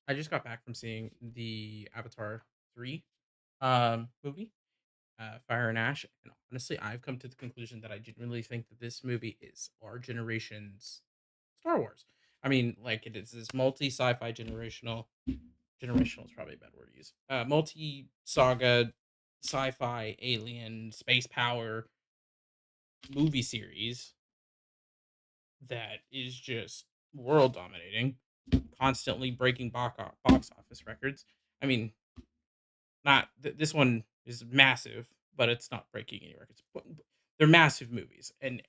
I just got back from seeing the Avatar 3 movie, Fire and Ash, and honestly, I've come to the conclusion that I genuinely think that this movie is our generation's Star Wars. I mean, like it is this multi sci-fi generational is probably a bad word to use. Multi saga sci-fi alien space power movie series that is just world dominating, constantly breaking box office records. I mean, not this one is massive, but it's not breaking any records. But they're massive movies, and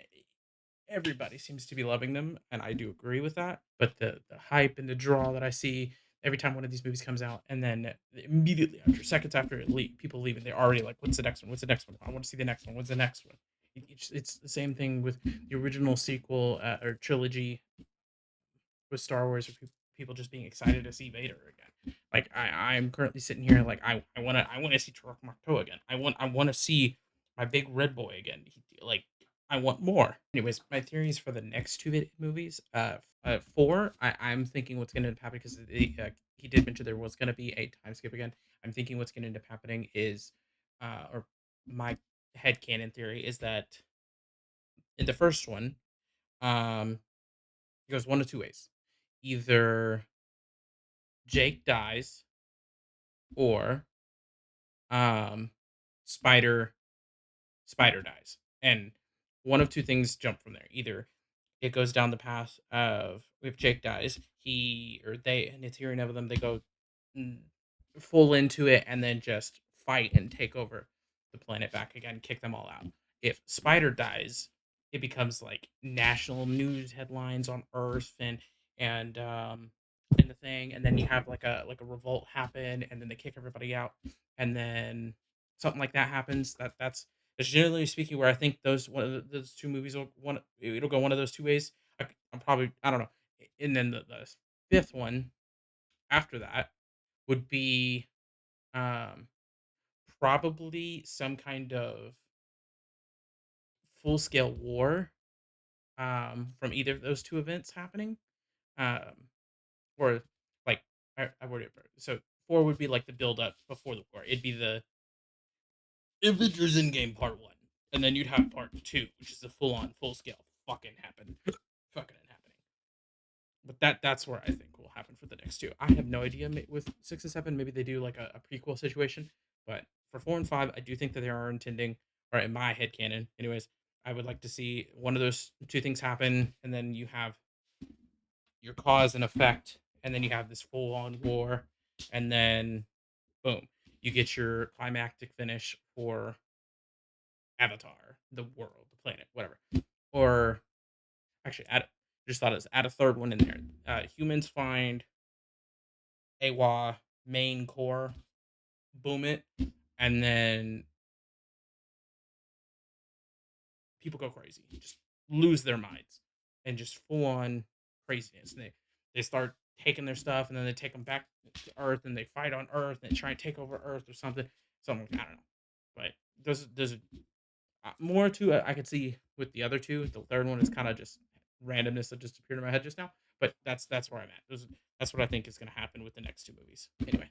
everybody seems to be loving them, and I do agree with that. But the hype and the draw that I see every time one of these movies comes out, and then immediately after, seconds after people leaving, they're already like, "What's the next one? What's the next one? I want to see the next one. What's the next one?" It's the same thing with the original sequel or trilogy with Star Wars, or people just being excited to see Vader again. Like I'm currently sitting here, like I want to see Turok Makto again. I want to see my big red boy again. Like I want more. Anyways, my theories for the next movies, four. I'm thinking what's going to happen because he did mention there was going to be a time skip again. I'm thinking what's going to end up happening is, or my headcanon theory is that in the first one, um, it goes one of two ways. Either Jake dies or um Spider Spider dies. And one of two things jump from there. Either it goes down the path of if Jake dies, he or they and it's hearing of them, they go mm, full into it and then just fight and take over the planet back again, kick them all out. If Spider dies, it becomes like national news headlines on Earth and the thing, and then you have like a revolt happen, and then they kick everybody out, and then something like that happens. That's generally speaking where I think those two movies it'll go one of those two ways. I'm probably I don't know, and then the fifth one after that would be um probably some kind of full scale war from either of those two events happening. Um or like I worded it so four would be like the build up before the war. It'd be the Avengers Endgame Part One, and then you'd have Part Two, which is the full on full scale fucking happen, fucking it happening. But that's where I think will happen for the next two. I have no idea with six and seven. Maybe they do like a prequel situation, but for four and five, I do think that they are intending, or in my head canon, anyways. I would like to see one of those two things happen, and then you have your cause and effect, and then you have this full on war, and then boom, you get your climactic finish for Avatar, the world, the planet, whatever. Or actually, just thought add a third one in there. Humans find Awa main core, boom it, and then people go crazy, just lose their minds, and just full on craziness. And they start taking their stuff, and then they take them back to Earth, and they fight on Earth, and they try and take over Earth or something. Something I don't know, but there's more to it I could see with the other two. The third one is kind of just randomness that just appeared in my head just now. But that's where I'm at. That's what I think is going to happen with the next two movies. Anyway,